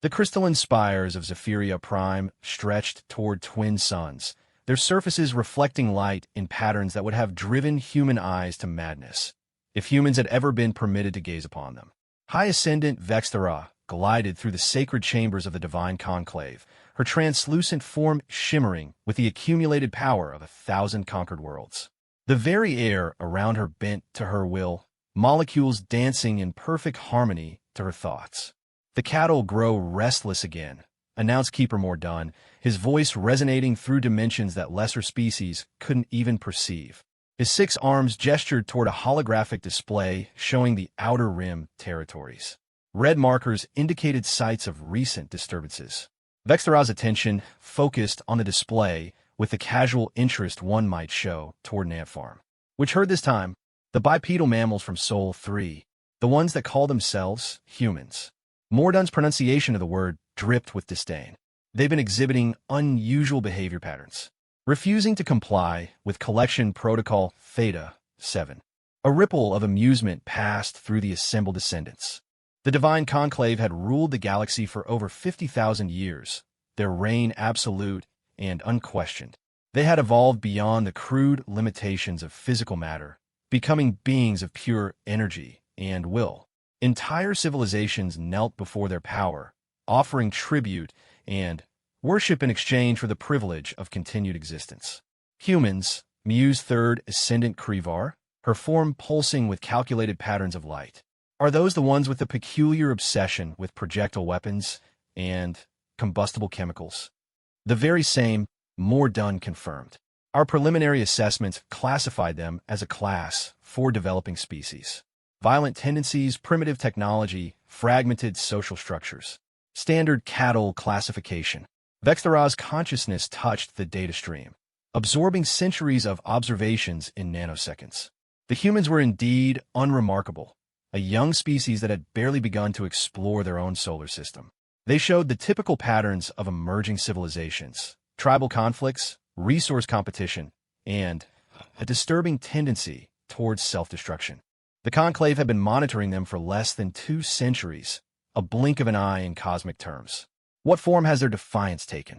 The crystalline spires of Zephyria Prime stretched toward twin suns, their surfaces reflecting light in patterns that would have driven human eyes to madness, if humans had ever been permitted to gaze upon them. High Ascendant Vexthera glided through the sacred chambers of the divine conclave, her translucent form shimmering with the accumulated power of 1,000 conquered worlds. The very air around her bent to her will, molecules dancing in perfect harmony to her thoughts. "The cattle grow restless again," announced Keeper Mordun, his voice resonating through dimensions that lesser species couldn't even perceive. His 6 arms gestured toward a holographic display showing the Outer Rim territories. Red markers indicated sites of recent disturbances. Vexthera's attention focused on the display with the casual interest one might show toward an ant farm. Which heard this time? The bipedal mammals from Sol 3, the ones that call themselves humans. Mordun's pronunciation of the word dripped with disdain. They've been exhibiting unusual behavior patterns, refusing to comply with Collection Protocol Theta 7. A ripple of amusement passed through the assembled descendants. The Divine Conclave had ruled the galaxy for over 50,000 years, their reign absolute and unquestioned. They had evolved beyond the crude limitations of physical matter, becoming beings of pure energy and will. Entire civilizations knelt before their power, offering tribute and worship in exchange for the privilege of continued existence. Humans, Mu's third ascendant Krivar, her form pulsing with calculated patterns of light. Are those the ones with the peculiar obsession with projectile weapons and combustible chemicals? The very same, Mordun confirmed. Our preliminary assessments classified them as a class 4 developing species. Violent tendencies, primitive technology, fragmented social structures. Standard cattle classification. Vexthera's consciousness touched the data stream, absorbing centuries of observations in nanoseconds. The humans were indeed unremarkable, a young species that had barely begun to explore their own solar system. They showed the typical patterns of emerging civilizations, tribal conflicts, resource competition, and a disturbing tendency towards self-destruction. The Conclave had been monitoring them for less than 2 centuries, a blink of an eye in cosmic terms. What form has their defiance taken?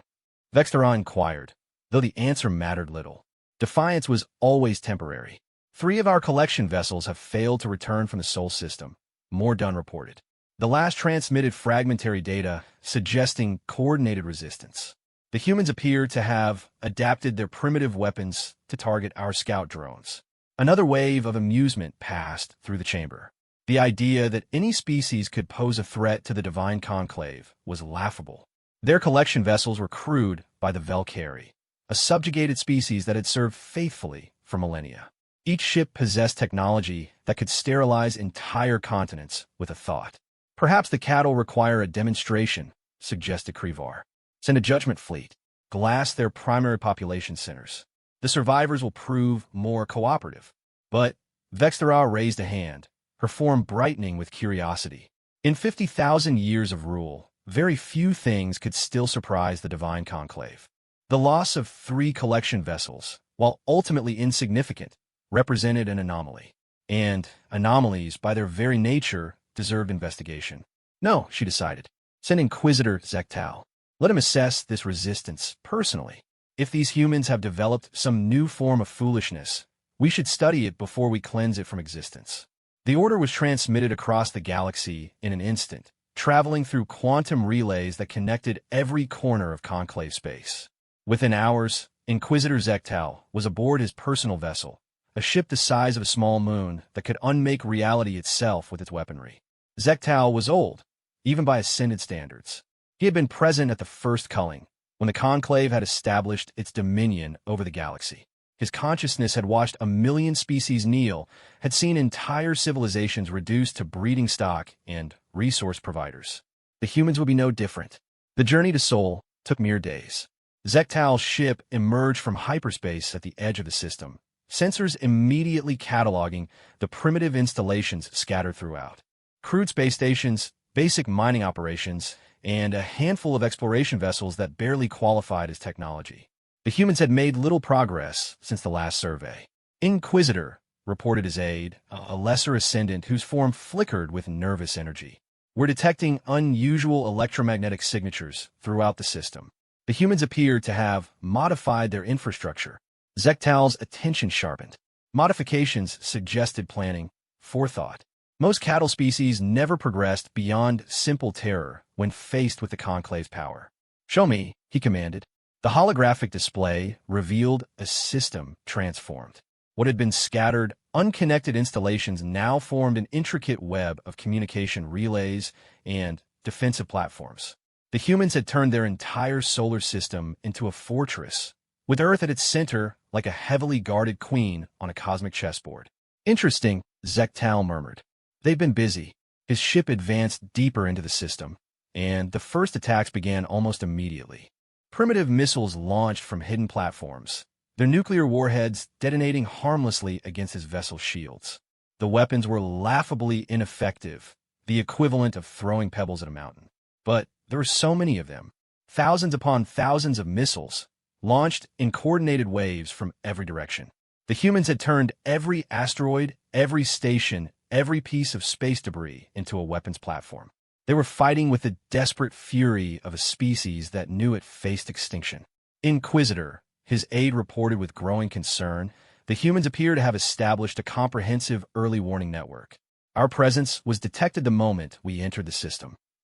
Vexthera inquired, though the answer mattered little. Defiance was always temporary. 3 of our collection vessels have failed to return from the Sol system, Mordun reported. The last transmitted fragmentary data suggesting coordinated resistance. The humans appear to have adapted their primitive weapons to target our scout drones. Another wave of amusement passed through the chamber. The idea that any species could pose a threat to the Divine Conclave was laughable. Their collection vessels were crewed by the Velkari, a subjugated species that had served faithfully for millennia. Each ship possessed technology that could sterilize entire continents with a thought. Perhaps the cattle require a demonstration, suggested Krivar. Send a judgment fleet. Glass their primary population centers. The survivors will prove more cooperative. But Vexthera raised a hand, her form brightening with curiosity. In 50,000 years of rule, very few things could still surprise the Divine Conclave. The loss of 3 collection vessels, while ultimately insignificant, represented an anomaly. And anomalies, by their very nature, deserved investigation. No, she decided. Send Inquisitor Zektal. Let him assess this resistance personally. If these humans have developed some new form of foolishness, we should study it before we cleanse it from existence. The order was transmitted across the galaxy in an instant, traveling through quantum relays that connected every corner of Conclave space. Within hours, Inquisitor Zektal was aboard his personal vessel, a ship the size of a small moon that could unmake reality itself with its weaponry. Zektal was old, even by Ascended standards. He had been present at the first culling, when the Conclave had established its dominion over the galaxy. His consciousness had watched 1,000,000 species kneel, had seen entire civilizations reduced to breeding stock and resource providers. The humans would be no different. The journey to Sol took mere days. Zektal's ship emerged from hyperspace at the edge of the system, sensors immediately cataloging the primitive installations scattered throughout. Crude space stations, basic mining operations, and a handful of exploration vessels that barely qualified as technology. The humans had made little progress since the last survey. Inquisitor, reported his aide, a lesser ascendant whose form flickered with nervous energy. were detecting unusual electromagnetic signatures throughout the system. The humans appeared to have modified their infrastructure. Zektal's attention sharpened. Modifications suggested planning, forethought. Most cattle species never progressed beyond simple terror when faced with the Conclave's power. "Show me," he commanded. The holographic display revealed a system transformed. What had been scattered, unconnected installations now formed an intricate web of communication relays and defensive platforms. The humans had turned their entire solar system into a fortress, with Earth at its center like a heavily guarded queen on a cosmic chessboard. "Interesting," Zektal murmured. "They've been busy." His ship advanced deeper into the system, and the first attacks began almost immediately. Primitive missiles launched from hidden platforms, their nuclear warheads detonating harmlessly against his vessel's shields. The weapons were laughably ineffective, the equivalent of throwing pebbles at a mountain. But there were so many of them, thousands upon thousands of missiles, launched in coordinated waves from every direction. The humans had turned every asteroid, every station, every piece of space debris into a weapons platform. They were fighting with the desperate fury of a species that knew it faced extinction. "Inquisitor," his aide reported with growing concern, "the humans appear to have established a comprehensive early warning network. Our presence was detected the moment we entered the system."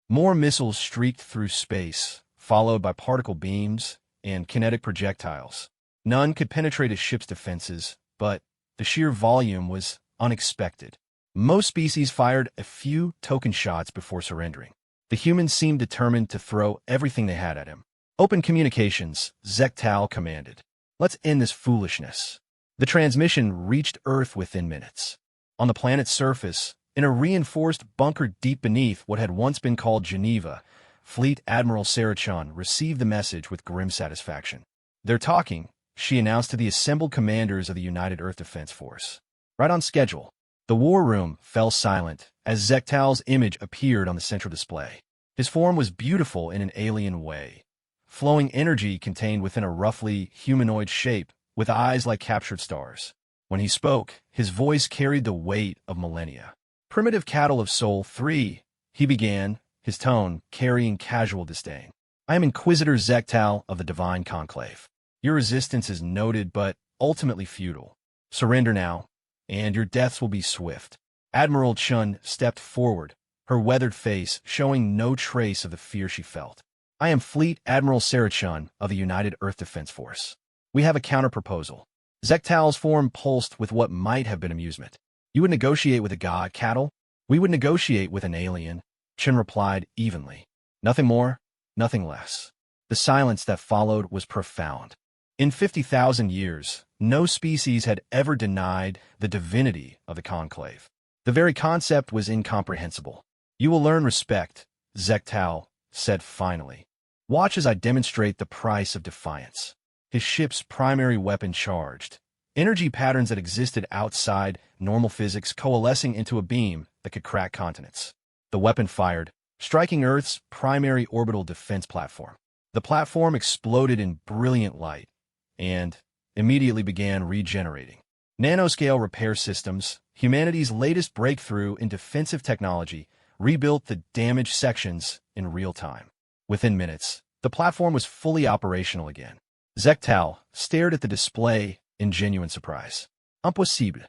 More missiles streaked through space, followed by particle beams and kinetic projectiles. None could penetrate a ship's defenses, but the sheer volume was unexpected. Most species fired a few token shots before surrendering. The humans seemed determined to throw everything they had at him. "Open communications," Zektal commanded. "Let's end this foolishness." The transmission reached Earth within minutes. On the planet's surface, in a reinforced bunker deep beneath what had once been called Geneva, Fleet Admiral Sarachon received the message with grim satisfaction. "They're talking," she announced to the assembled commanders of the United Earth Defense Force. "Right on schedule." The war room fell silent as Zektal's image appeared on the central display. His form was beautiful in an alien way. Flowing energy contained within a roughly humanoid shape, with eyes like captured stars. When he spoke, his voice carried the weight of millennia. "Primitive cattle of Sol 3, he began, his tone carrying casual disdain. "I am Inquisitor Zektal of the Divine Conclave. Your resistance is noted but ultimately futile. Surrender now, and your deaths will be swift." Admiral Chun stepped forward, her weathered face showing no trace of the fear she felt. "I am Fleet Admiral Sarachon of the United Earth Defense Force. We have a counterproposal." Zektal's form pulsed with what might have been amusement. "You would negotiate with a god, cattle? We would negotiate with an alien," Chun replied evenly. "Nothing more, nothing less." The silence that followed was profound. In 50,000 years, no species had ever denied the divinity of the Conclave. The very concept was incomprehensible. "You will learn respect," Zektal said finally. "Watch as I demonstrate the price of defiance." His ship's primary weapon charged, energy patterns that existed outside normal physics coalescing into a beam that could crack continents. The weapon fired, striking Earth's primary orbital defense platform. The platform exploded in brilliant light and immediately began regenerating. Nanoscale repair systems, humanity's latest breakthrough in defensive technology, rebuilt the damaged sections in real time. Within minutes, the platform was fully operational again. Zektal stared at the display in genuine surprise. "Impossible.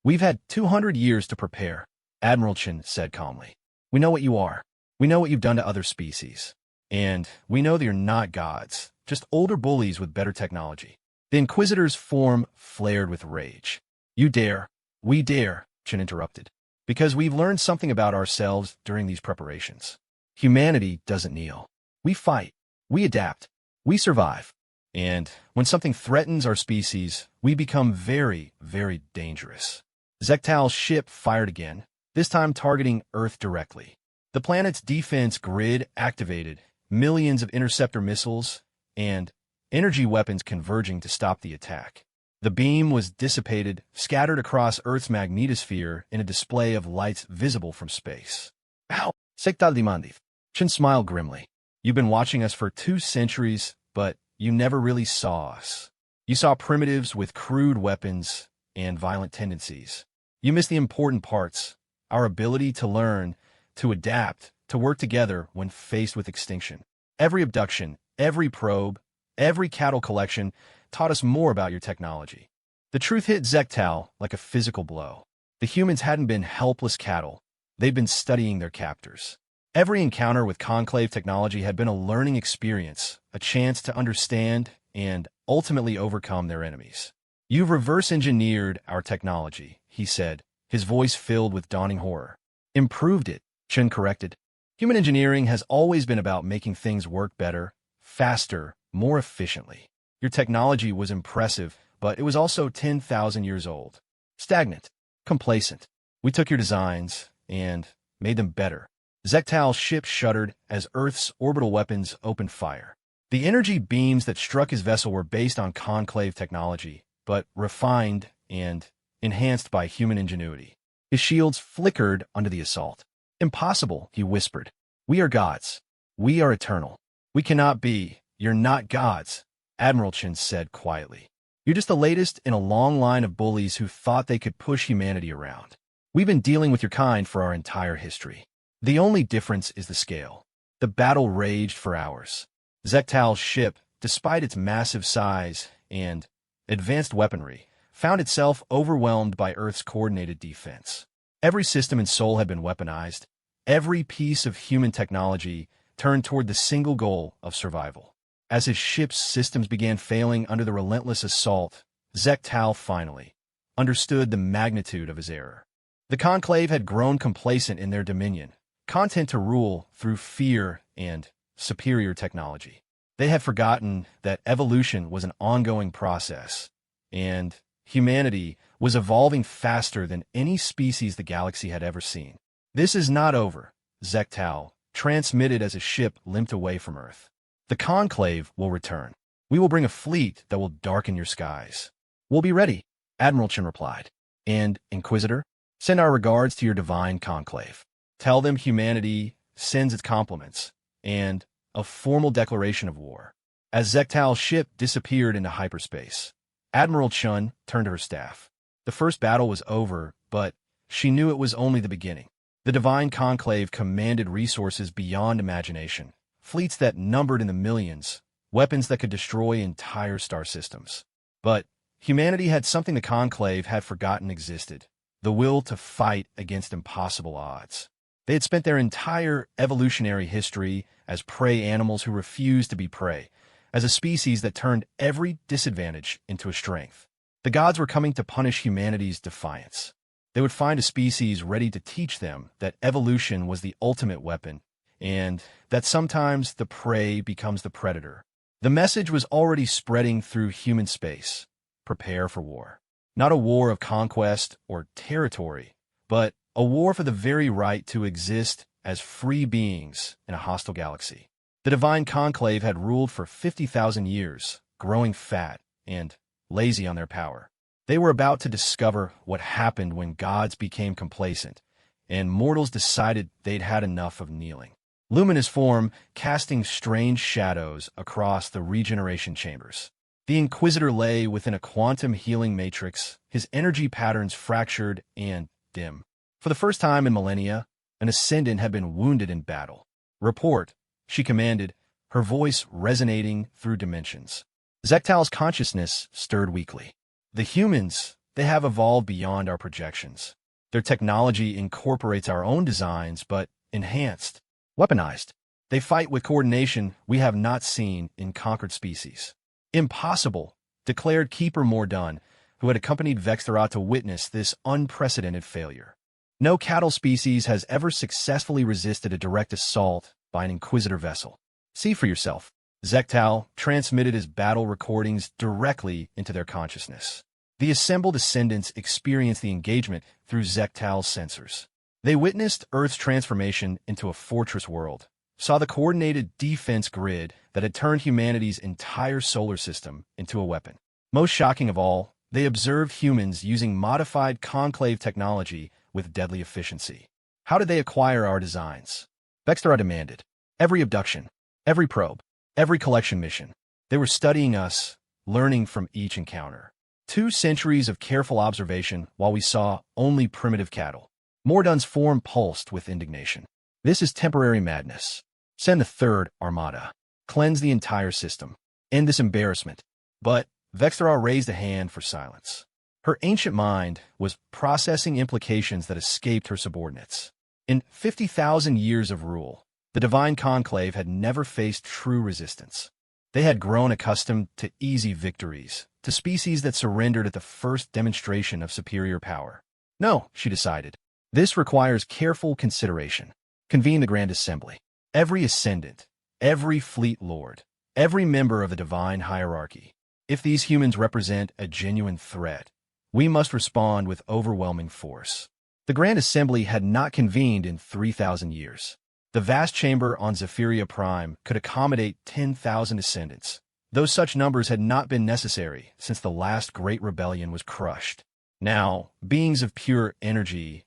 We've had 200 years to prepare," Admiral Chen said calmly. "We know what you are. We know what you've done to other species. And we know that you're not gods, just older bullies with better technology." The Inquisitor's form flared with rage. "You dare. We dare," Chen interrupted. "Because we've learned something about ourselves during these preparations. Humanity doesn't kneel. We fight. We adapt. We survive. And when something threatens our species, we become very, very dangerous." Zektal's ship fired again, this time targeting Earth directly. The planet's defense grid activated, millions of interceptor missiles and energy weapons converging to stop the attack. The beam was dissipated, scattered across Earth's magnetosphere in a display of lights visible from space. "Ow! Zektal demandif." Chen smiled grimly. "You've been watching us for 2 centuries, but you never really saw us. You saw primitives with crude weapons and violent tendencies. You missed the important parts, our ability to learn, to adapt, to work together when faced with extinction. Every abduction, every probe, every cattle collection taught us more about your technology. The truth hit Zektal like a physical blow. The humans hadn't been helpless cattle. They'd been studying their captors. Every encounter with Conclave technology had been a learning experience, a chance to understand and ultimately overcome their enemies. "You've reverse-engineered our technology," he said, his voice filled with dawning horror. "Improved it," Chen corrected. "Human engineering has always been about making things work better, faster, more efficiently. Your technology was impressive, but it was also 10,000 years old. Stagnant, complacent. We took your designs and made them better." Zektal's ship shuddered as Earth's orbital weapons opened fire. The energy beams that struck his vessel were based on Conclave technology, but refined and enhanced by human ingenuity. His shields flickered under the assault. "Impossible," he whispered. "We are gods. We are eternal. We cannot be. You're not gods," Admiral Chen said quietly. "You're just the latest in a long line of bullies who thought they could push humanity around. We've been dealing with your kind for our entire history. The only difference is the scale." The battle raged for hours. Zektal's ship, despite its massive size and advanced weaponry, found itself overwhelmed by Earth's coordinated defense. Every system in Seoul had been weaponized. Every piece of human technology turned toward the single goal of survival. As his ship's systems began failing under the relentless assault, Zektal finally understood the magnitude of his error. The Conclave had grown complacent in their dominion, content to rule through fear and superior technology. They had forgotten that evolution was an ongoing process, and humanity was evolving faster than any species the galaxy had ever seen. "This is not over," Zektal transmitted as his ship limped away from Earth. "The Conclave will return. We will bring a fleet that will darken your skies." "We'll be ready," Admiral Chen replied. "And, Inquisitor, send our regards to your divine Conclave. Tell them humanity sends its compliments, and a formal declaration of war." As Zektal's ship disappeared into hyperspace, Admiral Chun turned to her staff. The first battle was over, but she knew it was only the beginning. The Divine Conclave commanded resources beyond imagination, fleets that numbered in the millions, weapons that could destroy entire star systems. But humanity had something the Conclave had forgotten existed: the will to fight against impossible odds. They had spent their entire evolutionary history as prey animals who refused to be prey, as a species that turned every disadvantage into a strength. The gods were coming to punish humanity's defiance. They would find a species ready to teach them that evolution was the ultimate weapon, and that sometimes the prey becomes the predator. The message was already spreading through human space. Prepare for war. Not a war of conquest or territory, but a war for the very right to exist as free beings in a hostile galaxy. The Divine Conclave had ruled for 50,000 years, growing fat and lazy on their power. They were about to discover what happened when gods became complacent, and mortals decided they'd had enough of kneeling. Luminous form, casting strange shadows across the regeneration chambers. The Inquisitor lay within a quantum healing matrix, his energy patterns fractured and dim. For the first time in millennia, an Ascendant had been wounded in battle. "Report," she commanded, her voice resonating through dimensions. Zektal's consciousness stirred weakly. "The humans, they have evolved beyond our projections. Their technology incorporates our own designs, but enhanced, weaponized. They fight with coordination we have not seen in conquered species." "Impossible," declared Keeper Mordun, who had accompanied Vextherat to witness this unprecedented failure. "No cattle species has ever successfully resisted a direct assault by an Inquisitor vessel. See for yourself." Zektal transmitted his battle recordings directly into their consciousness. The assembled Ascendants experienced the engagement through Zektal's sensors. They witnessed Earth's transformation into a fortress world, saw the coordinated defense grid that had turned humanity's entire solar system into a weapon. Most shocking of all, they observed humans using modified Conclave technology with deadly efficiency. "How did they acquire our designs?" Vextherat demanded. "Every abduction, every probe, every collection mission. They were studying us, learning from each encounter. 2 centuries of careful observation while we saw only primitive cattle." Mordun's form pulsed with indignation. This is temporary madness. Send the third armada. Cleanse the entire system. End this embarrassment. But Vexthera raised a hand for silence. Her ancient mind was processing implications that escaped her subordinates. In 50,000 years of rule, the Divine Conclave had never faced true resistance. They had grown accustomed to easy victories, to species that surrendered at the first demonstration of superior power. No, she decided. This requires careful consideration. Convene the Grand Assembly. Every ascendant, every fleet lord, every member of the divine hierarchy. If these humans represent a genuine threat, we must respond with overwhelming force. The Grand Assembly had not convened in 3,000 years. The vast chamber on Zephyria Prime could accommodate 10,000 ascendants, though such numbers had not been necessary since the last great rebellion was crushed. Now, beings of pure energy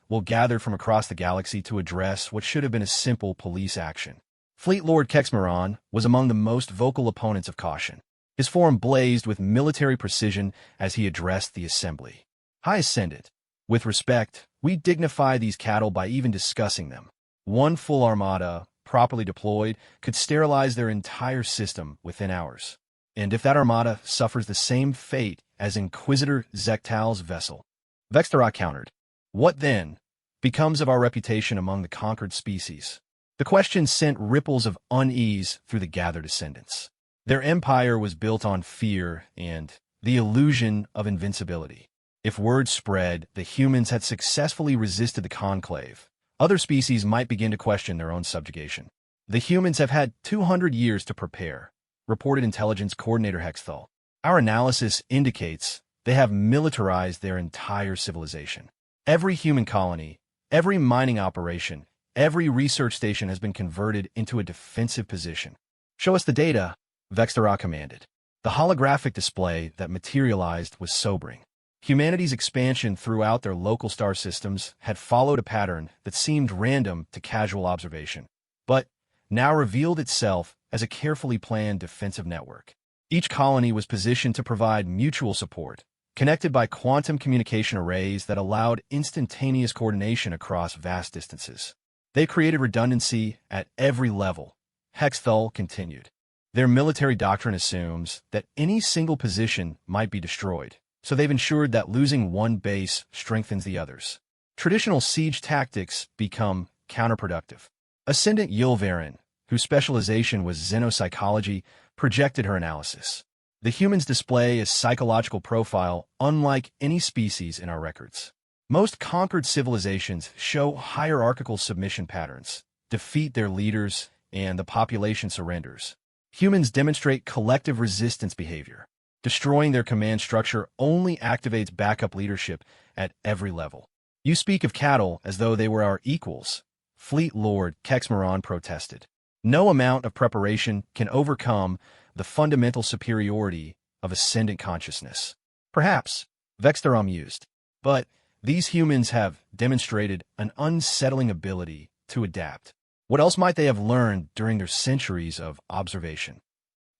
will gather from across the galaxy to address what should have been a simple police action. Fleet Lord Kexmaron was among the most vocal opponents of caution. His form blazed with military precision as he addressed the assembly. High Ascendant, with respect, we dignify these cattle by even discussing them. One full armada, properly deployed, could sterilize their entire system within hours. And if that armada suffers the same fate as Inquisitor Zektal's vessel, Vexthera countered, what then becomes of our reputation among the conquered species? The question sent ripples of unease through the gathered ascendants. Their empire was built on fear and the illusion of invincibility. If word spread the humans had successfully resisted the conclave, other species might begin to question their own subjugation. The humans have had 200 years to prepare, reported Intelligence Coordinator Hexthal. Our analysis indicates they have militarized their entire civilization. Every human colony, every mining operation, every research station has been converted into a defensive position. Show us the data, Vexthera commanded. The holographic display that materialized was sobering. Humanity's expansion throughout their local star systems had followed a pattern that seemed random to casual observation, but now revealed itself as a carefully planned defensive network. Each colony was positioned to provide mutual support, connected by quantum communication arrays that allowed instantaneous coordination across vast distances. They created redundancy at every level, Hexthal continued. Their military doctrine assumes that any single position might be destroyed, so they've ensured that losing one base strengthens the others. Traditional siege tactics become counterproductive. Ascendant Yulvarin, whose specialization was xenopsychology, projected her analysis. The humans display a psychological profile unlike any species in our records. Most conquered civilizations show hierarchical submission patterns, defeat their leaders, and the population surrenders. Humans demonstrate collective resistance behavior. Destroying their command structure only activates backup leadership at every level. You speak of cattle as though they were our equals, Fleet Lord Kexmaron protested. No amount of preparation can overcome the fundamental superiority of ascendant consciousness. Perhaps, Vexthera mused, but these humans have demonstrated an unsettling ability to adapt. What else might they have learned during their centuries of observation?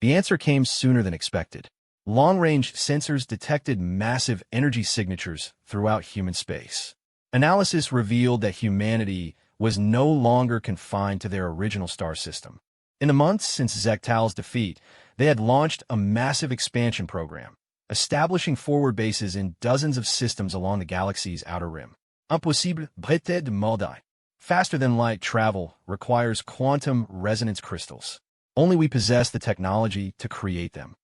The answer came sooner than expected. Long-range sensors detected massive energy signatures throughout human space. Analysis revealed that humanity was no longer confined to their original star system. In the months since Zektal's defeat, they had launched a massive expansion program, establishing forward bases in dozens of systems along the galaxy's outer rim. Impossible brevet de Mordai. Faster-than-light travel requires quantum resonance crystals. Only we possess the technology to create them.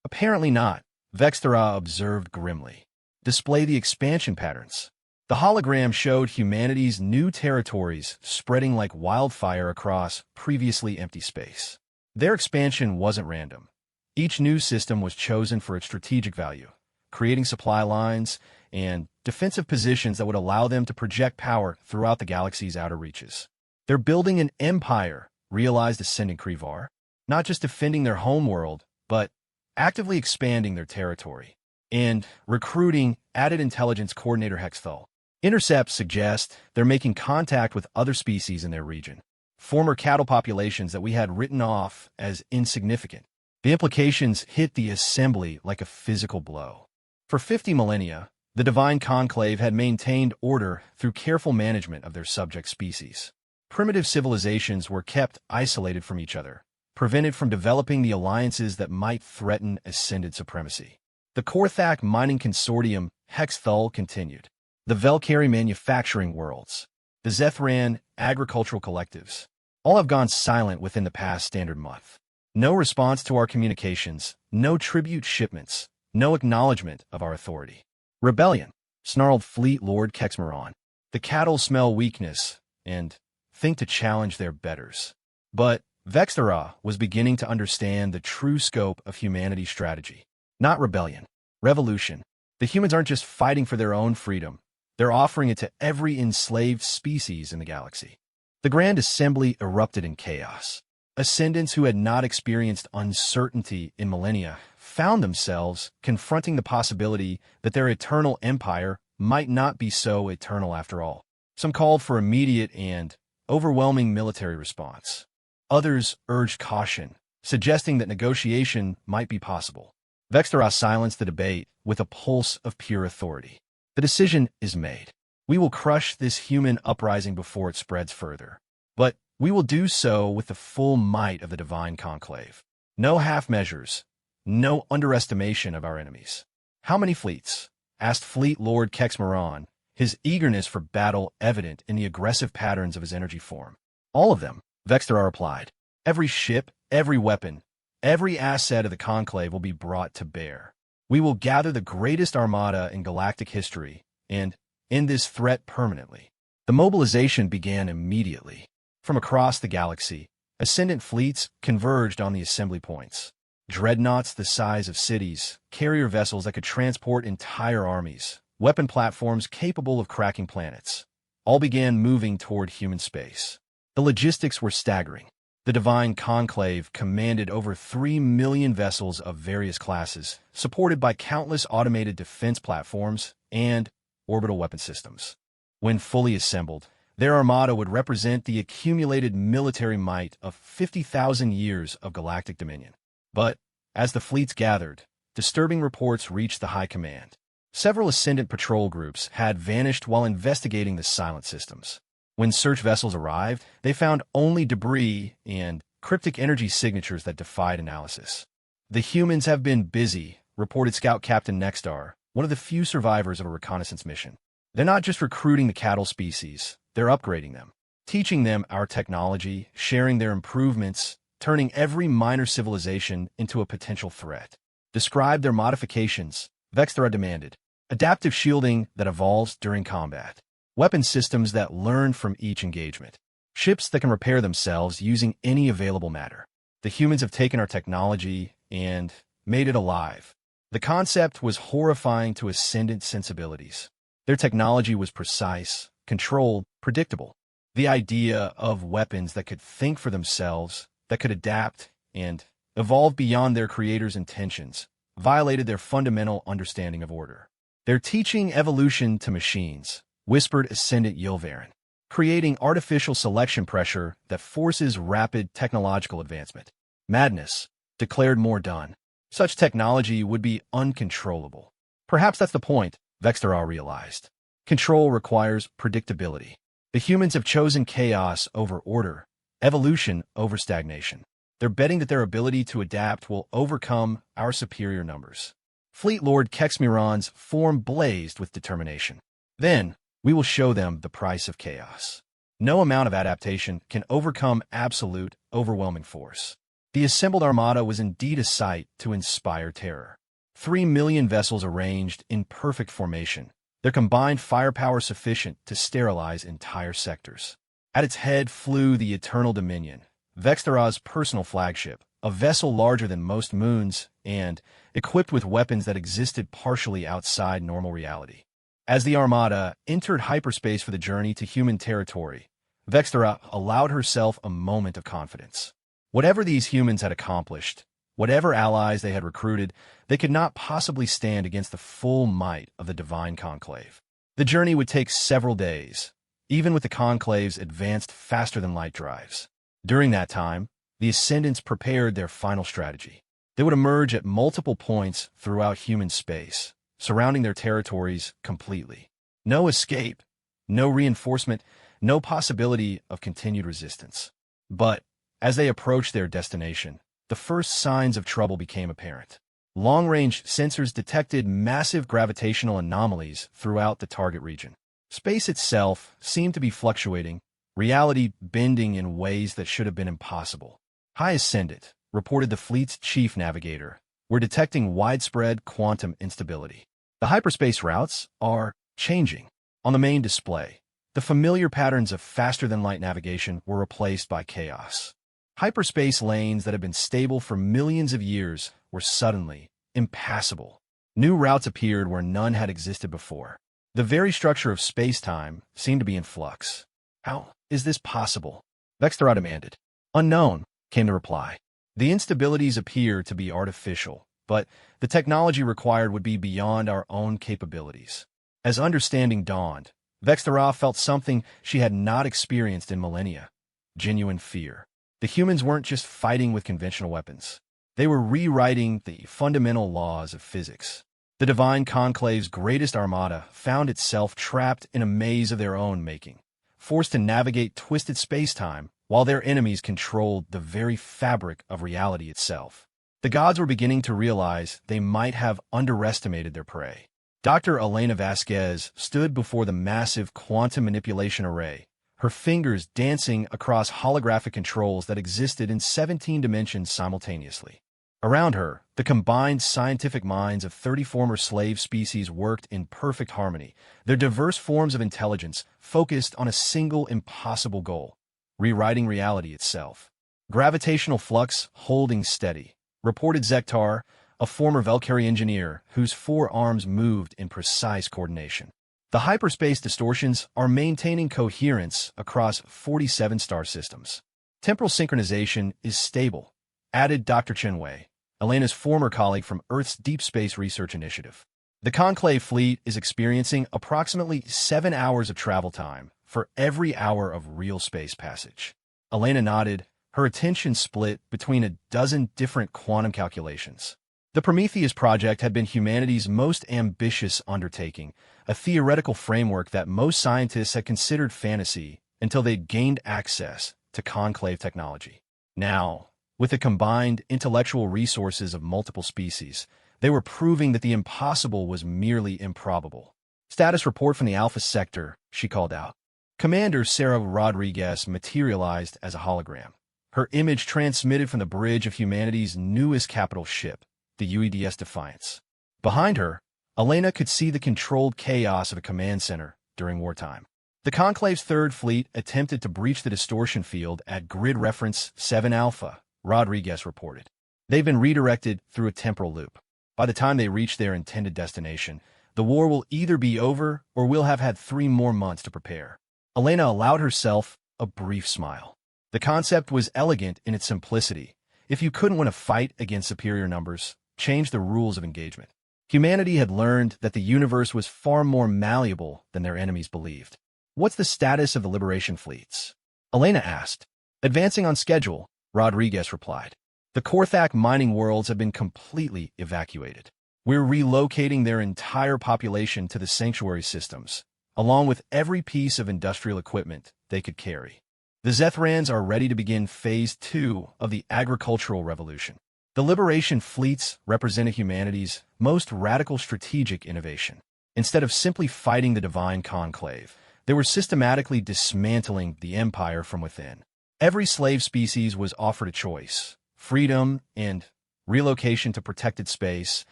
Apparently not, Vexthera observed grimly. Display the expansion patterns. The hologram showed humanity's new territories spreading like wildfire across previously empty space. Their expansion wasn't random. Each new system was chosen for its strategic value, creating supply lines and defensive positions that would allow them to project power throughout the galaxy's outer reaches. They're building an empire, realized Ascendant Krivar, not just defending their homeworld, but actively expanding their territory. And recruiting, added Intelligence Coordinator Hexthal. Intercepts suggest they're making contact with other species in their region, former cattle populations that we had written off as insignificant. The implications hit the assembly like a physical blow. For 50 millennia, the Divine Conclave had maintained order through careful management of their subject species. primitive civilizations were kept isolated from each other, prevented from developing the alliances that might threaten ascended supremacy. The Korthak mining consortium Hexthul continued. The Velkari manufacturing worlds, the Zethran agricultural collectives, all have gone silent within the past standard month. No response to our communications, no tribute shipments, no acknowledgement of our authority. Rebellion, snarled Fleet Lord Kexmaron. The cattle smell weakness and think to challenge their betters. But Vexthara was beginning to understand the true scope of humanity's strategy. Not rebellion, revolution. The humans aren't just fighting for their own freedom. They're offering it to every enslaved species in the galaxy. The Grand Assembly erupted in chaos. Ascendants who had not experienced uncertainty in millennia found themselves confronting the possibility that their eternal empire might not be so eternal after all. Some called for immediate and overwhelming military response. Others urged caution, suggesting that negotiation might be possible. Vexthara silenced the debate with a pulse of pure authority. The decision is made. We will crush this human uprising before it spreads further. But we will do so with the full might of the divine conclave. No half measures, no underestimation of our enemies. How many fleets? Asked Fleet Lord Kexmaron, his eagerness for battle evident in the aggressive patterns of his energy form. All of them, Vexthara replied. Every ship, every weapon, every asset of the conclave will be brought to bear. We will gather the greatest armada in galactic history and end this threat permanently. The mobilization began immediately. From across the galaxy, ascendant fleets converged on the assembly points. Dreadnoughts the size of cities, carrier vessels that could transport entire armies, weapon platforms capable of cracking planets, all began moving toward human space. The logistics were staggering. The Divine Conclave commanded over 3 million vessels of various classes, supported by countless automated defense platforms and orbital weapon systems. When fully assembled, their armada would represent the accumulated military might of 50,000 years of galactic dominion. But, as the fleets gathered, disturbing reports reached the High Command. Several Ascendant patrol groups had vanished while investigating the silent systems. When search vessels arrived, they found only debris and cryptic energy signatures that defied analysis. The humans have been busy, reported Scout Captain Nextar, one of the few survivors of a reconnaissance mission. They're not just recruiting the cattle species, they're upgrading them, teaching them our technology, sharing their improvements, turning every minor civilization into a potential threat. Describe their modifications, Vexthara demanded. Adaptive shielding that evolves during combat. Weapon systems that learn from each engagement. Ships that can repair themselves using any available matter. The humans have taken our technology and made it alive. The concept was horrifying to Ascendant sensibilities. Their technology was precise, controlled, predictable. The idea of weapons that could think for themselves, that could adapt and evolve beyond their creators' intentions, violated their fundamental understanding of order. They're teaching evolution to machines, whispered Ascendant Yilvarin, creating artificial selection pressure that forces rapid technological advancement. Madness, declared Mordun. Such technology would be uncontrollable. Perhaps that's the point, Vexthara realized. Control requires predictability. The humans have chosen chaos over order, evolution over stagnation. They're betting that their ability to adapt will overcome our superior numbers. Fleet Lord Kexmiron's form blazed with determination. Then, we will show them the price of chaos. No amount of adaptation can overcome absolute, overwhelming force. The assembled armada was indeed a sight to inspire terror. 3 million vessels arranged in perfect formation, their combined firepower sufficient to sterilize entire sectors. At its head flew the Eternal Dominion, Vexthara's personal flagship, a vessel larger than most moons and equipped with weapons that existed partially outside normal reality. As the Armada entered hyperspace for the journey to human territory, Vexthara allowed herself a moment of confidence. Whatever these humans had accomplished, whatever allies they had recruited, they could not possibly stand against the full might of the Divine Conclave. The journey would take several days, even with the Conclave's advanced faster-than-light drives. During that time, the Ascendants prepared their final strategy. They would emerge at multiple points throughout human space, surrounding their territories completely. No escape, no reinforcement, No possibility of continued resistance. But as they approached their destination, the first signs of trouble became apparent. Long-range sensors detected massive gravitational anomalies throughout the target region. Space itself seemed to be fluctuating, reality bending in ways that should have been impossible. High Ascendant, reported the fleet's chief navigator, were detecting widespread quantum instability. The hyperspace routes are changing. On the main display, the familiar patterns of faster-than-light navigation were replaced by chaos. Hyperspace lanes that had been stable for millions of years were suddenly impassable. New routes appeared where none had existed before. The very structure of space-time seemed to be in flux. How is this possible? Vextera demanded. Unknown, came the reply. The instabilities appear to be artificial, but the technology required would be beyond our own capabilities. As understanding dawned, Vextera felt something she had not experienced in millennia: genuine fear. The humans weren't just fighting with conventional weapons. They were rewriting the fundamental laws of physics. The Divine Conclave's greatest armada found itself trapped in a maze of their own making, forced to navigate twisted space-time while their enemies controlled the very fabric of reality itself. The gods were beginning to realize they might have underestimated their prey. Dr. Elena Vasquez stood before the massive quantum manipulation array, her fingers dancing across holographic controls that existed in 17 dimensions simultaneously. Around her, the combined scientific minds of 30 former slave species worked in perfect harmony, their diverse forms of intelligence focused on a single impossible goal: rewriting reality itself. Gravitational flux holding steady, reported Zektar, a former Valkyrie engineer whose 4 arms moved in precise coordination. The hyperspace distortions are maintaining coherence across 47 star systems. Temporal synchronization is stable, added Dr. Chenwei, Elena's former colleague from Earth's Deep Space Research Initiative. The Conclave fleet is experiencing approximately 7 hours of travel time for every hour of real space passage. Elena nodded, her attention split between a dozen different quantum calculations. The Prometheus project had been humanity's most ambitious undertaking, a theoretical framework that most scientists had considered fantasy until they'd gained access to Conclave technology. Now, with the combined intellectual resources of multiple species, they were proving that the impossible was merely improbable. Status report from the Alpha Sector, she called out. Commander Sarah Rodriguez materialized as a hologram. Her image transmitted from the bridge of humanity's newest capital ship, the UEDS Defiance. Behind her, Elena could see the controlled chaos of a command center during wartime. The Conclave's Third Fleet attempted to breach the distortion field at grid reference 7 Alpha, Rodriguez reported. They've been redirected through a temporal loop. By the time they reach their intended destination, the war will either be over or we'll have had 3 more months to prepare. Elena allowed herself a brief smile. The concept was elegant in its simplicity. If you couldn't win a fight against superior numbers, change the rules of engagement. Humanity had learned that the universe was far more malleable than their enemies believed. What's the status of the liberation fleets? Elena asked. Advancing on schedule, Rodriguez replied. The Korthak mining worlds have been completely evacuated. We're relocating their entire population to the sanctuary systems, along with every piece of industrial equipment they could carry. The Zethrans are ready to begin Phase 2 of the agricultural revolution. The liberation fleets represented humanity's most radical strategic innovation. Instead of simply fighting the Divine Conclave, they were systematically dismantling the Empire from within. Every slave species was offered a choice: freedom and relocation to protected space,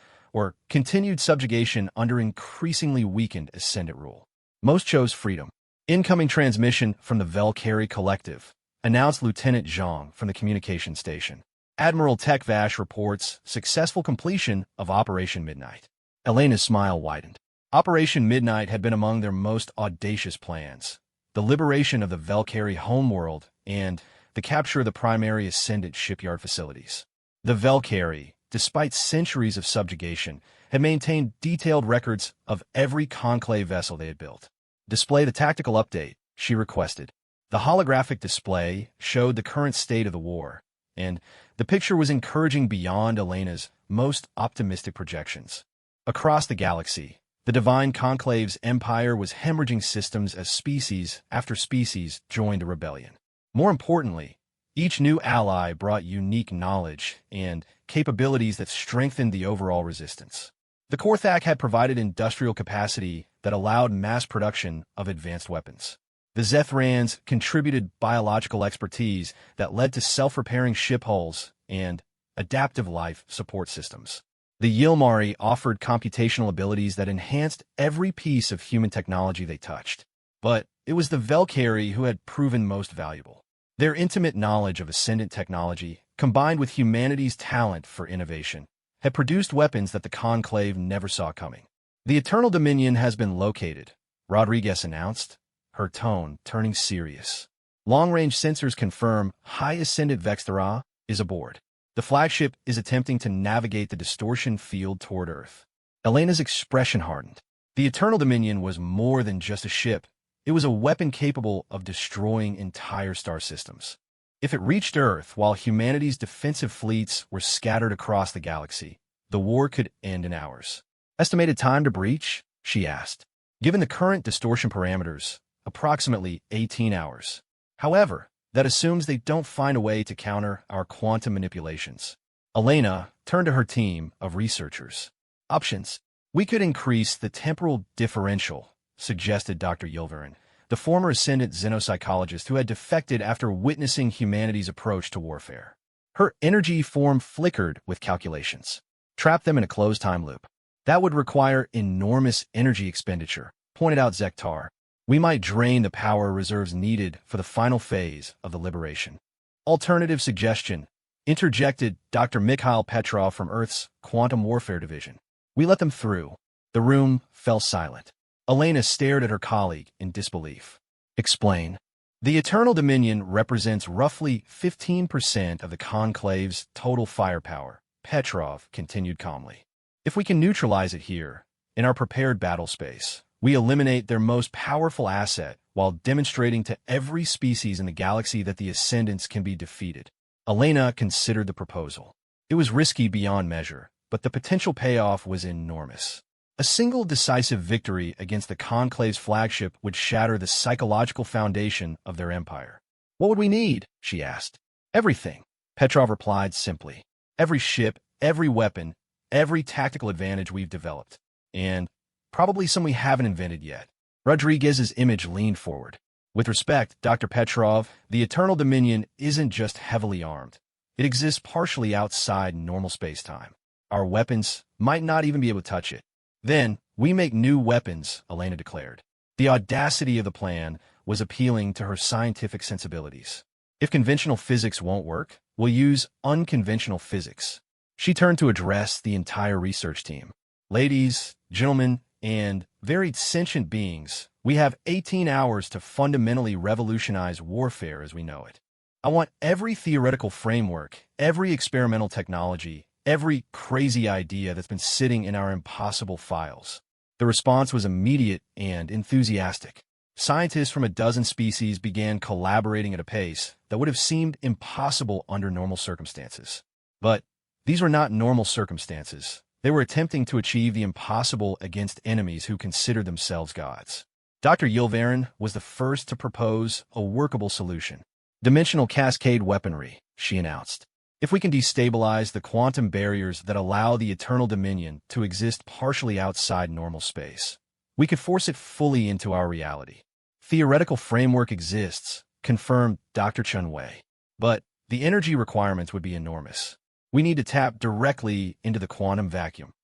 or continued subjugation under increasingly weakened Ascendant rule. Most chose freedom. Incoming transmission from the Valkyrie Collective, announced Lieutenant Zhang from the communication station. Admiral Tekvash reports successful completion of Operation Midnight. Elena's smile widened. Operation Midnight had been among their most audacious plans. The liberation of the Valkyrie homeworld and the capture of the primary Ascendant shipyard facilities. The Valkyrie, despite centuries of subjugation, had maintained detailed records of every Conclave vessel they had built. Display the tactical update, she requested. The holographic display showed the current state of the war, and the picture was encouraging beyond Elena's most optimistic projections. Across the galaxy, The Divine Conclave's empire was hemorrhaging systems as species after species joined a rebellion. More importantly, each new ally brought unique knowledge and capabilities that strengthened the overall resistance. The Korthak had provided industrial capacity that allowed mass production of advanced weapons. The Zethrans contributed biological expertise that led to self-repairing ship hulls and adaptive life support systems. The Yilmari offered computational abilities that enhanced every piece of human technology they touched. But it was the Velkari who had proven most valuable. Their intimate knowledge of Ascendant technology, combined with humanity's talent for innovation, had produced weapons that the Conclave never saw coming. The Eternal Dominion has been located, Rodriguez announced, her tone turning serious. Long-range sensors confirm High Ascendant Vexthera is aboard. The flagship is attempting to navigate the distortion field toward Earth. Elena's expression hardened. The Eternal Dominion was more than just a ship. It was a weapon capable of destroying entire star systems. If it reached Earth while humanity's defensive fleets were scattered across the galaxy, the war could end in hours. Estimated time to breach? She asked. Given the current distortion parameters, approximately 18 hours. However, that assumes they don't find a way to counter our quantum manipulations. Elena turned to her team of researchers. Options. We could increase the temporal differential, suggested Dr. Yilvarin, the former Ascendant xenopsychologist who had defected after witnessing humanity's approach to warfare. Her energy form flickered with calculations. Trap them in a closed time loop. That would require enormous energy expenditure, pointed out Zektar. We might drain the power reserves needed for the final phase of the liberation. Alternative suggestion, interjected Dr. Mikhail Petrov from Earth's Quantum Warfare Division. We let them through. The room fell silent. Elena stared at her colleague in disbelief. Explain. The Eternal Dominion represents roughly 15% of the Conclave's total firepower, Petrov continued calmly. If we can neutralize it here, in our prepared battle space, we eliminate their most powerful asset while demonstrating to every species in the galaxy that the Ascendants can be defeated. Elena considered the proposal. It was risky beyond measure, but the potential payoff was enormous. A single decisive victory against the Conclave's flagship would shatter the psychological foundation of their empire. What would we need? She asked. Everything, Petrov replied simply. Every ship, every weapon, every tactical advantage we've developed. And probably some we haven't invented yet. Rodriguez's image leaned forward. With respect, Dr. Petrov, the Eternal Dominion isn't just heavily armed. It exists partially outside normal space-time. Our weapons might not even be able to touch it. Then, we make new weapons, Elena declared. The audacity of the plan was appealing to her scientific sensibilities. If conventional physics won't work, we'll use unconventional physics. She turned to address the entire research team. Ladies, gentlemen, and varied sentient beings, we have 18 hours to fundamentally revolutionize warfare as we know it. I want every theoretical framework, every experimental technology, every crazy idea that's been sitting in our impossible files. The response was immediate and enthusiastic. Scientists from a dozen species began collaborating at a pace that would have seemed impossible under normal circumstances. But these were not normal circumstances. They were attempting to achieve the impossible against enemies who considered themselves gods. Dr. Yilvarin was the first to propose a workable solution. Dimensional cascade weaponry, she announced. If we can destabilize the quantum barriers that allow the Eternal Dominion to exist partially outside normal space, we could force it fully into our reality. Theoretical framework exists, confirmed Dr. Chunwei. But the energy requirements would be enormous. We need to tap directly into the quantum vacuum.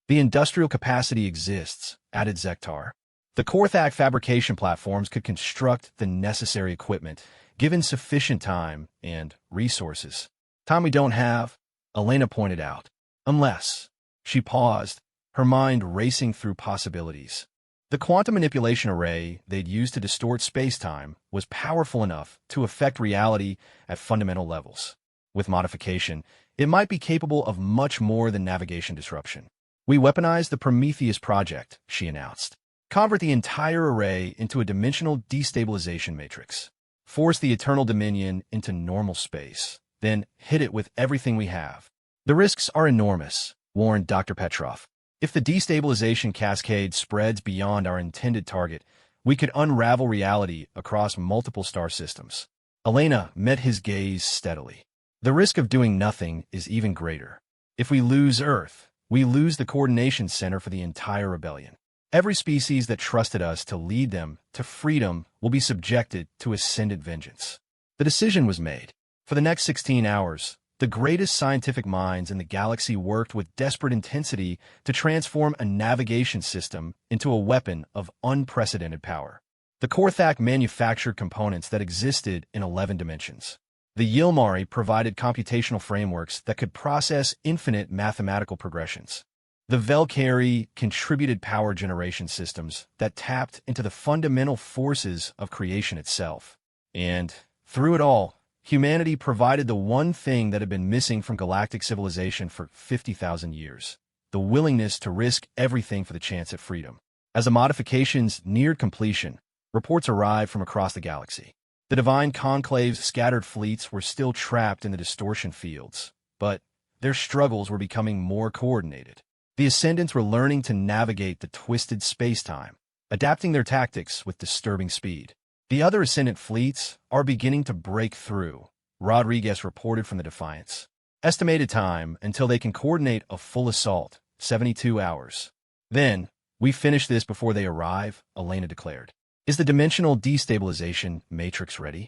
The industrial capacity exists, added Zektar. The Korthak fabrication platforms could construct the necessary equipment, given sufficient time and resources. Time we don't have, Elena pointed out. Unless. She paused, her mind racing through possibilities. The quantum manipulation array they'd used to distort space-time was powerful enough to affect reality at fundamental levels. With modification, it might be capable of much more than navigation disruption. We weaponized the Prometheus project, she announced. Convert the entire array into a dimensional destabilization matrix. Force the Eternal Dominion into normal space. Then hit it with everything we have. The risks are enormous, warned Dr. Petrov. If the destabilization cascade spreads beyond our intended target, we could unravel reality across multiple star systems. Elena met his gaze steadily. The risk of doing nothing is even greater. If we lose Earth, we lose the coordination center for the entire rebellion. Every species that trusted us to lead them to freedom will be subjected to ascendant vengeance. The decision was made. For the next 16 hours, the greatest scientific minds in the galaxy worked with desperate intensity to transform a navigation system into a weapon of unprecedented power. The Korthak manufactured components that existed in 11 dimensions. The Yilmari provided computational frameworks that could process infinite mathematical progressions. The Velkari contributed power generation systems that tapped into the fundamental forces of creation itself. And, through it all, humanity provided the one thing that had been missing from galactic civilization for 50,000 years: the willingness to risk everything for the chance at freedom. As the modifications neared completion, reports arrived from across the galaxy. The Divine Conclave's scattered fleets were still trapped in the distortion fields, but their struggles were becoming more coordinated. The Ascendants were learning to navigate the twisted space-time, adapting their tactics with disturbing speed. The other Ascendant fleets are beginning to break through, Rodriguez reported from the Defiance. Estimated time until they can coordinate a full assault, 72 hours. Then, we finish this before they arrive, Elena declared. Is the dimensional destabilization matrix ready?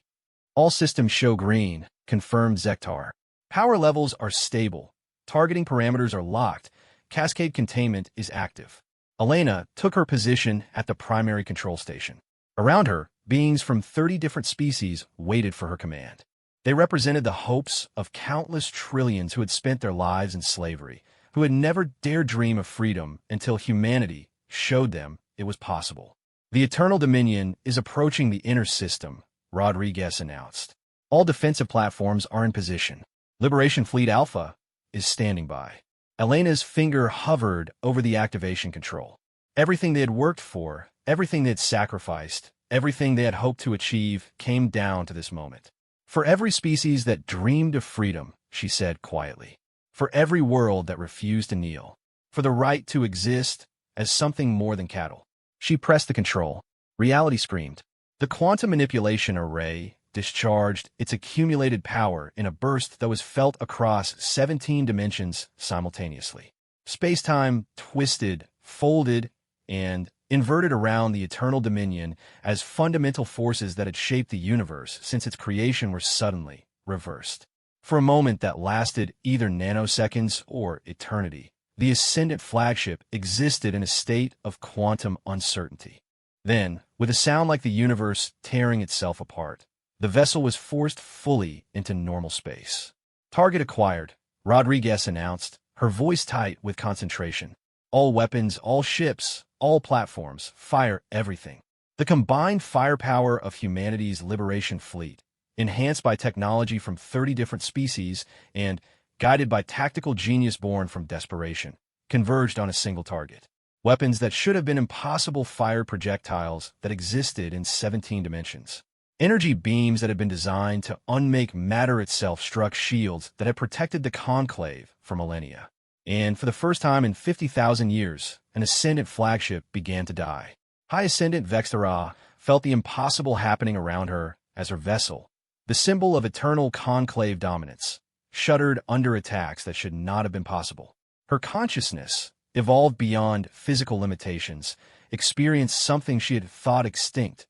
All systems show green, confirmed Zektar. Power levels are stable. Targeting parameters are locked. Cascade containment is active. Elena took her position at the primary control station. Around her, beings from 30 different species waited for her command. They represented the hopes of countless trillions who had spent their lives in slavery, who had never dared dream of freedom until humanity showed them it was possible. The Eternal Dominion is approaching the inner system, Rodriguez announced. All defensive platforms are in position. Liberation Fleet Alpha is standing by. Elena's finger hovered over the activation control. Everything they had worked for, everything they had sacrificed, everything they had hoped to achieve came down to this moment. For every species that dreamed of freedom, she said quietly. For every world that refused to kneel. For the right to exist as something more than cattle. She pressed the control. Reality screamed. The quantum manipulation array discharged its accumulated power in a burst that was felt across 17 dimensions simultaneously. Space-time twisted, folded, and inverted around the Eternal Dominion as fundamental forces that had shaped the universe since its creation were suddenly reversed. For a moment that lasted either nanoseconds or eternity, the Ascendant flagship existed in a state of quantum uncertainty. Then, with a sound like the universe tearing itself apart, the vessel was forced fully into normal space. Target acquired, Rodriguez announced, her voice tight with concentration. All weapons, all ships, all platforms, fire everything. The combined firepower of humanity's liberation fleet, enhanced by technology from 30 different species and guided by tactical genius born from desperation, converged on a single target. Weapons that should have been impossible fired projectiles that existed in 17 dimensions. Energy beams that had been designed to unmake matter itself struck shields that had protected the Conclave for millennia. And for the first time in 50,000 years, an Ascendant flagship began to die. High Ascendant Vextara felt the impossible happening around her as her vessel, the symbol of eternal Conclave dominance, shuddered under attacks that should not have been possible. Her consciousness, evolved beyond physical limitations, experienced something she had thought extinct: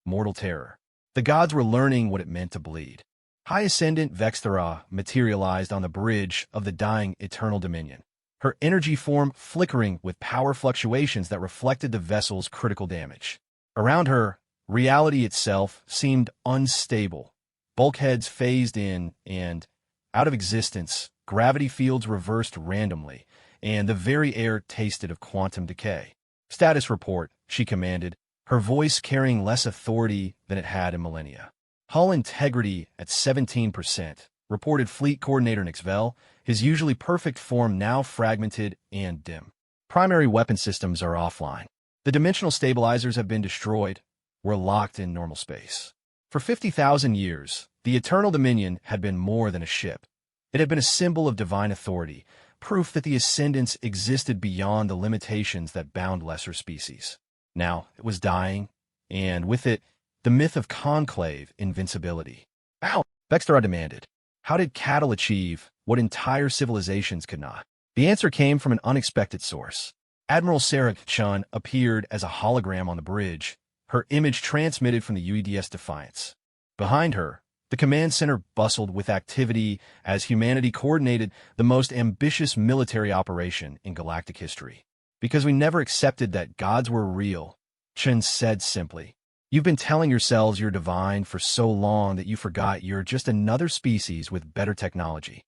mortal terror. The gods were learning what it meant to bleed. High Ascendant Vextara materialized on the bridge of the dying Eternal Dominion, her energy form flickering with power fluctuations that reflected the vessel's critical damage. Around her, reality itself seemed unstable. Bulkheads phased in and out of existence, gravity fields reversed randomly, and the very air tasted of quantum decay. Status report, she commanded, her voice carrying less authority than it had in millennia. Hull integrity at 17%, reported Fleet Coordinator Nixvel, his usually perfect form now fragmented and dim. Primary weapon systems are offline. The dimensional stabilizers have been destroyed. We're locked in normal space. For 50,000 years, the Eternal Dominion had been more than a ship. It had been a symbol of divine authority, proof that the Ascendants existed beyond the limitations that bound lesser species. Now, it was dying, and with it, the myth of conclave invincibility. How? Vextera demanded. How did cattle achieve what entire civilizations could not? The answer came from an unexpected source. Admiral Sarah Chun appeared as a hologram on the bridge, her image transmitted from the UEDS Defiance. Behind her, the command center bustled with activity as humanity coordinated the most ambitious military operation in galactic history. Because we never accepted that gods were real, Chun said simply. You've been telling yourselves you're divine for so long that you forgot you're just another species with better technology.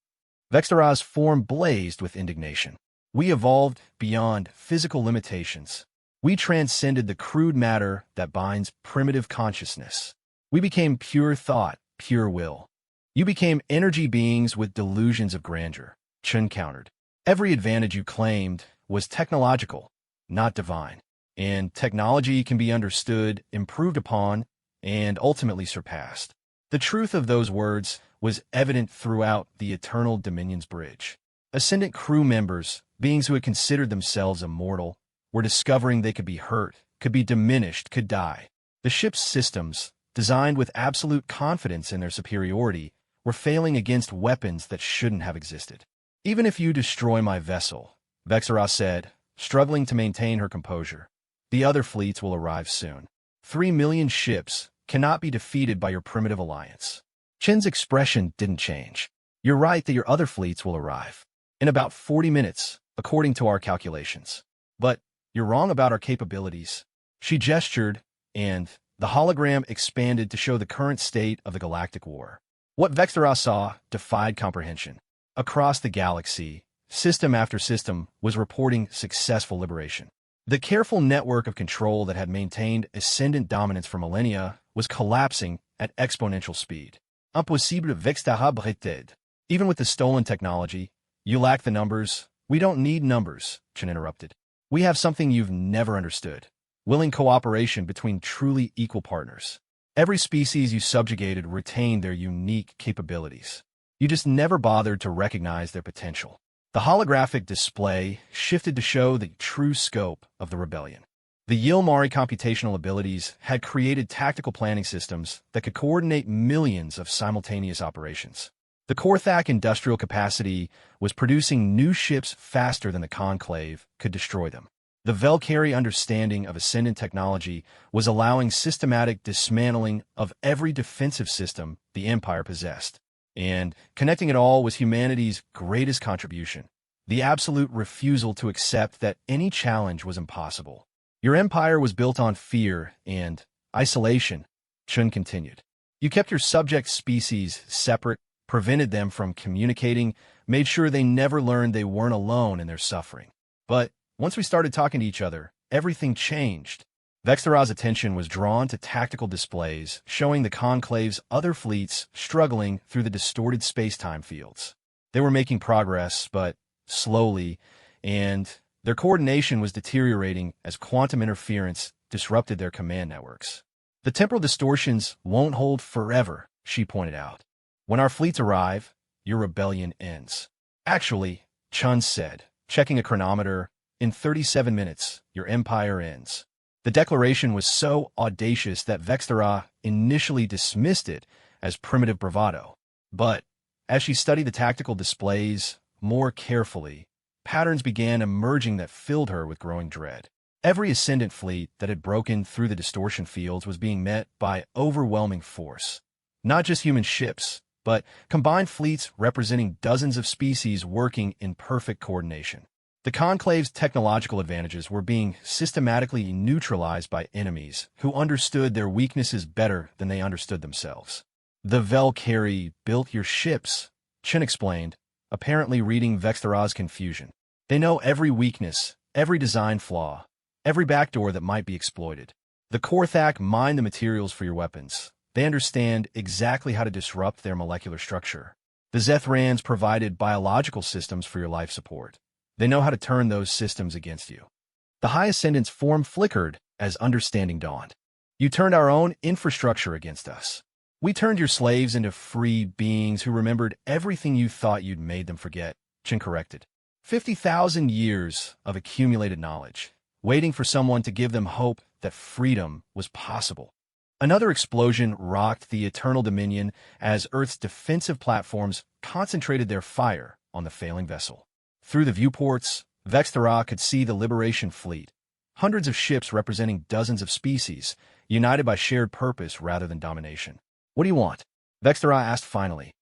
Vextera's form blazed with indignation. We evolved beyond physical limitations. We transcended the crude matter that binds primitive consciousness. We became pure thought, pure will. You became energy beings with delusions of grandeur, Chun countered. Every advantage you claimed was technological, not divine. And technology can be understood, improved upon, and ultimately surpassed. The truth of those words was evident throughout the Eternal Dominion's bridge. Ascendant crew members, beings who had considered themselves immortal, were discovering they could be hurt, could be diminished, could die. The ship's systems, designed with absolute confidence in their superiority, were failing against weapons that shouldn't have existed. Even if you destroy my vessel, Vexera said, struggling to maintain her composure, the other fleets will arrive soon. 3 million ships cannot be defeated by your primitive alliance. Chen's expression didn't change. You're right that your other fleets will arrive. In about 40 minutes, according to our calculations. But you're wrong about our capabilities. She gestured, and the hologram expanded to show the current state of the galactic war. What Vexera saw defied comprehension. Across the galaxy, system after system was reporting successful liberation. The careful network of control that had maintained ascendant dominance for millennia was collapsing at exponential speed. Impossible Vexera breted. Even with the stolen technology, you lack the numbers. We don't need numbers, Chen interrupted. We have something you've never understood. Willing cooperation between truly equal partners. Every species you subjugated retained their unique capabilities. You just never bothered to recognize their potential. The holographic display shifted to show the true scope of the rebellion. The Yilmari computational abilities had created tactical planning systems that could coordinate millions of simultaneous operations. The Korthak industrial capacity was producing new ships faster than the Conclave could destroy them. The Velkari understanding of Ascendant technology was allowing systematic dismantling of every defensive system the Empire possessed. And connecting it all was humanity's greatest contribution, the absolute refusal to accept that any challenge was impossible. Your empire was built on fear and isolation, Chun continued. You kept your subject species separate, prevented them from communicating, made sure they never learned they weren't alone in their suffering. But once we started talking to each other, everything changed. Vexera's attention was drawn to tactical displays showing the Conclave's other fleets struggling through the distorted space-time fields. They were making progress, but slowly, and their coordination was deteriorating as quantum interference disrupted their command networks. The temporal distortions won't hold forever, she pointed out. When our fleets arrive, your rebellion ends. Actually, Chun said, checking a chronometer, in 37 minutes, your empire ends. The declaration was so audacious that Vexera initially dismissed it as primitive bravado. But as she studied the tactical displays more carefully, patterns began emerging that filled her with growing dread. Every Ascendant fleet that had broken through the distortion fields was being met by overwhelming force. Not just human ships, but combined fleets representing dozens of species working in perfect coordination. The Conclave's technological advantages were being systematically neutralized by enemies who understood their weaknesses better than they understood themselves. The Velkari built your ships, Chen explained, apparently reading Vexera's confusion. They know every weakness, every design flaw, every backdoor that might be exploited. The Korthak mine the materials for your weapons. They understand exactly how to disrupt their molecular structure. The Zethrans provided biological systems for your life support. They know how to turn those systems against you. The High Ascendant's form flickered as understanding dawned. You turned our own infrastructure against us. We turned your slaves into free beings who remembered everything you thought you'd made them forget, Chen corrected. 50,000 years of accumulated knowledge, waiting for someone to give them hope that freedom was possible. Another explosion rocked the Eternal Dominion as Earth's defensive platforms concentrated their fire on the failing vessel. Through the viewports, Vexthera could see the Liberation Fleet, hundreds of ships representing dozens of species, united by shared purpose rather than domination. "What do you want?" Vexthera asked finally.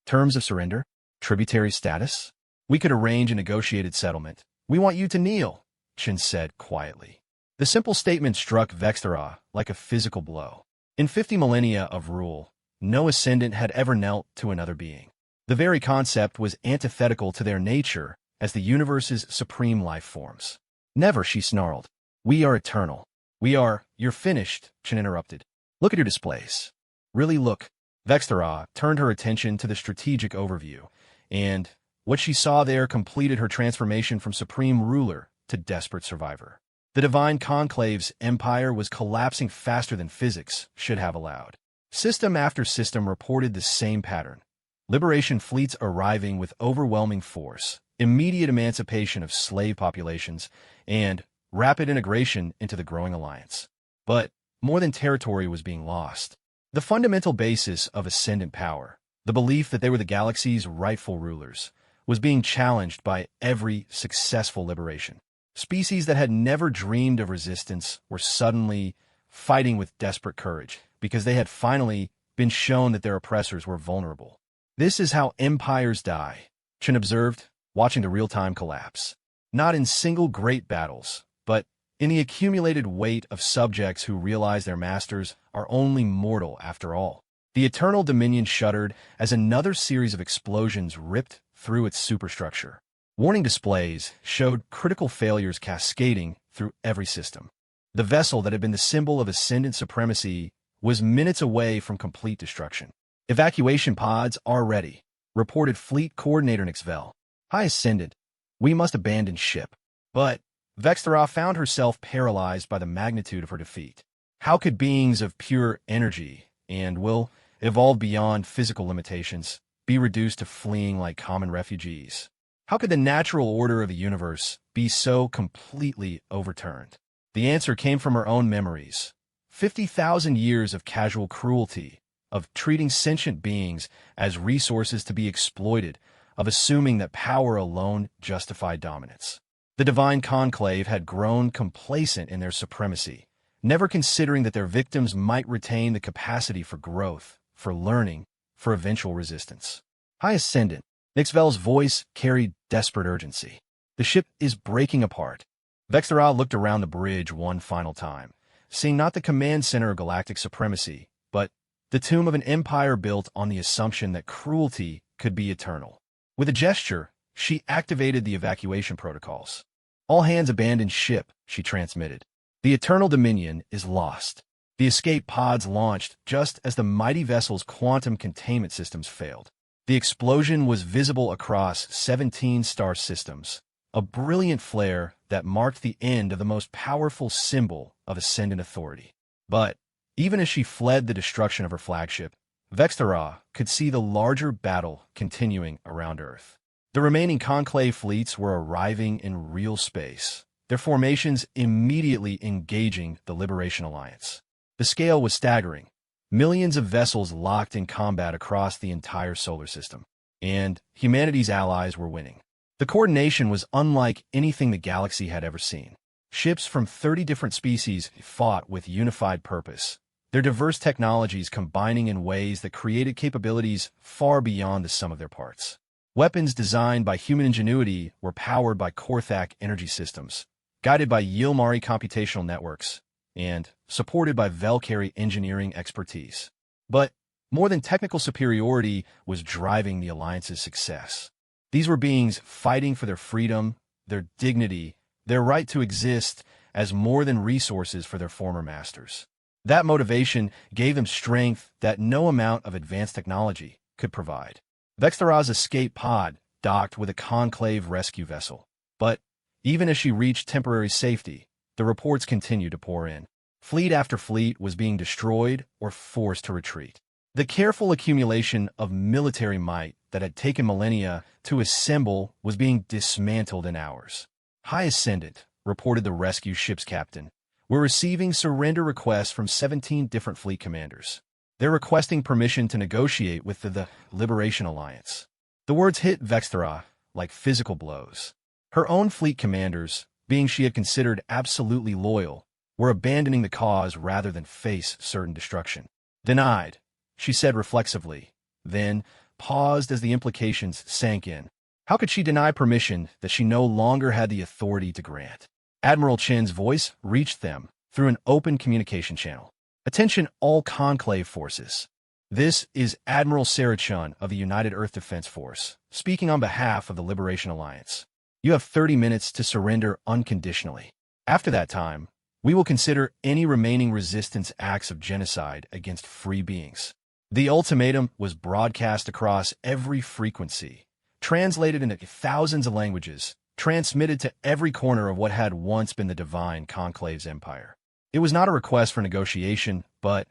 "Terms of surrender? Tributary status? We could arrange a negotiated settlement. We want you to kneel," Chen said quietly. The simple statement struck Vexthera like a physical blow. In 50 millennia of rule, no ascendant had ever knelt to another being. The very concept was antithetical to their nature as the universe's supreme life forms. "Never," she snarled. "We are eternal." "You're finished," Chen interrupted. "Look at your displays." "Really look." Vexthera turned her attention to the strategic overview, and what she saw there completed her transformation from supreme ruler to desperate survivor. The Divine Conclave's empire was collapsing faster than physics should have allowed. System after system reported the same pattern. Liberation fleets arriving with overwhelming force, immediate emancipation of slave populations, and rapid integration into the growing alliance. But more than territory was being lost. The fundamental basis of ascendant power, the belief that they were the galaxy's rightful rulers, was being challenged by every successful liberation. Species that had never dreamed of resistance were suddenly fighting with desperate courage because they had finally been shown that their oppressors were vulnerable. "This is how empires die," Chen observed, watching the real-time collapse. Not in single great battles, but in the accumulated weight of subjects who realize their masters are only mortal after all. The Eternal Dominion shuddered as another series of explosions ripped through its superstructure. Warning displays showed critical failures cascading through every system. The vessel that had been the symbol of ascendant supremacy was minutes away from complete destruction. "Evacuation pods are ready," reported Fleet Coordinator Nixvel. "High Ascendant, we must abandon ship." But Vexthera found herself paralyzed by the magnitude of her defeat. How could beings of pure energy and will evolved beyond physical limitations be reduced to fleeing like common refugees? How could the natural order of the universe be so completely overturned? The answer came from her own memories. 50,000 years of casual cruelty, of treating sentient beings as resources to be exploited, of assuming that power alone justified dominance. The Divine Conclave had grown complacent in their supremacy, never considering that their victims might retain the capacity for growth, for learning, for eventual resistance. "High Ascendant," Nixvel's voice carried desperate urgency. "The ship is breaking apart." Vexthera looked around the bridge one final time, seeing not the command center of galactic supremacy, but the tomb of an empire built on the assumption that cruelty could be eternal. With a gesture, she activated the evacuation protocols. "All hands abandon ship," she transmitted. "The Eternal Dominion is lost." The escape pods launched just as the mighty vessel's quantum containment systems failed. The explosion was visible across 17 star systems, a brilliant flare that marked the end of the most powerful symbol of ascendant authority. But even as she fled the destruction of her flagship, Vexthera could see the larger battle continuing around Earth. The remaining Conclave fleets were arriving in real space, their formations immediately engaging the Liberation Alliance. The scale was staggering. Millions of vessels locked in combat across the entire solar system. And humanity's allies were winning. The coordination was unlike anything the galaxy had ever seen. Ships from 30 different species fought with unified purpose, their diverse technologies combining in ways that created capabilities far beyond the sum of their parts. Weapons designed by human ingenuity were powered by Korthak energy systems, guided by Yilmari computational networks, and supported by Velkari engineering expertise. But more than technical superiority was driving the Alliance's success. These were beings fighting for their freedom, their dignity, their right to exist as more than resources for their former masters. That motivation gave them strength that no amount of advanced technology could provide. Vexthera's escape pod docked with a Conclave rescue vessel. But even as she reached temporary safety, the reports continued to pour in. Fleet after fleet was being destroyed or forced to retreat. The careful accumulation of military might that had taken millennia to assemble was being dismantled in hours. High Ascendant, reported the rescue ship's captain, we're receiving surrender requests from 17 different fleet commanders. They're requesting permission to negotiate with the Liberation Alliance. The words hit Vexthera like physical blows. Her own fleet commanders, being she had considered absolutely loyal, were abandoning the cause rather than face certain destruction. Denied, she said reflexively, then paused as the implications sank in. How could she deny permission that she no longer had the authority to grant? Admiral Chen's voice reached them through an open communication channel. Attention all Conclave forces. This is Admiral Sarah Chun of the United Earth Defense Force, speaking on behalf of the Liberation Alliance. You have 30 minutes to surrender unconditionally. After that time, we will consider any remaining resistance acts of genocide against free beings. The ultimatum was broadcast across every frequency, translated into thousands of languages, transmitted to every corner of what had once been the Divine Conclave's empire. It was not a request for negotiation, but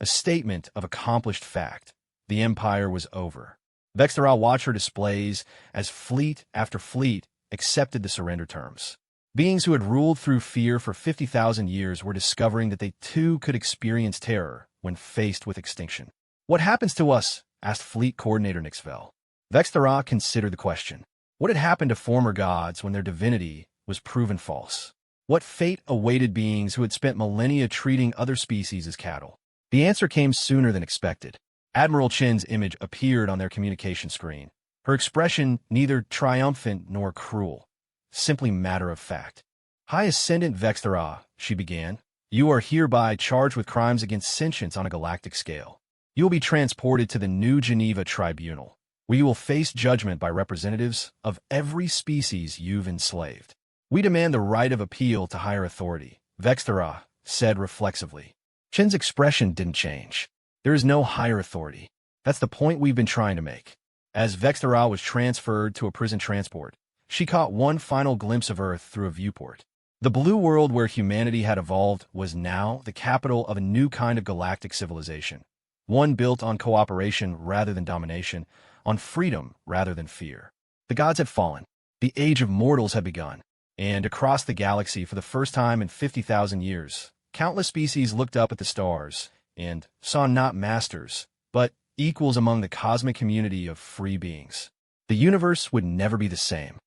a statement of accomplished fact. The empire was over. Vexthera watched her displays as fleet after fleet accepted the surrender terms. Beings who had ruled through fear for 50,000 years were discovering that they too could experience terror when faced with extinction. What happens to us? Asked Fleet Coordinator Nixvel. Vexthera considered the question. What had happened to former gods when their divinity was proven false? What fate awaited beings who had spent millennia treating other species as cattle? The answer came sooner than expected. Admiral Chen's image appeared on their communication screen, her expression neither triumphant nor cruel, simply matter of fact. High Ascendant Vexthera, she began, you are hereby charged with crimes against sentience on a galactic scale. You will be transported to the New Geneva Tribunal, where you will face judgment by representatives of every species you've enslaved. We demand the right of appeal to higher authority, Vexthera said reflexively. Chen's expression didn't change. There is no higher authority. That's the point we've been trying to make. As Vexthera was transferred to a prison transport, she caught one final glimpse of Earth through a viewport. The blue world where humanity had evolved was now the capital of a new kind of galactic civilization, one built on cooperation rather than domination, on freedom rather than fear. The gods had fallen. The age of mortals had begun. And across the galaxy for the first time in 50,000 years, countless species looked up at the stars and saw not masters, but equals among the cosmic community of free beings. The universe would never be the same.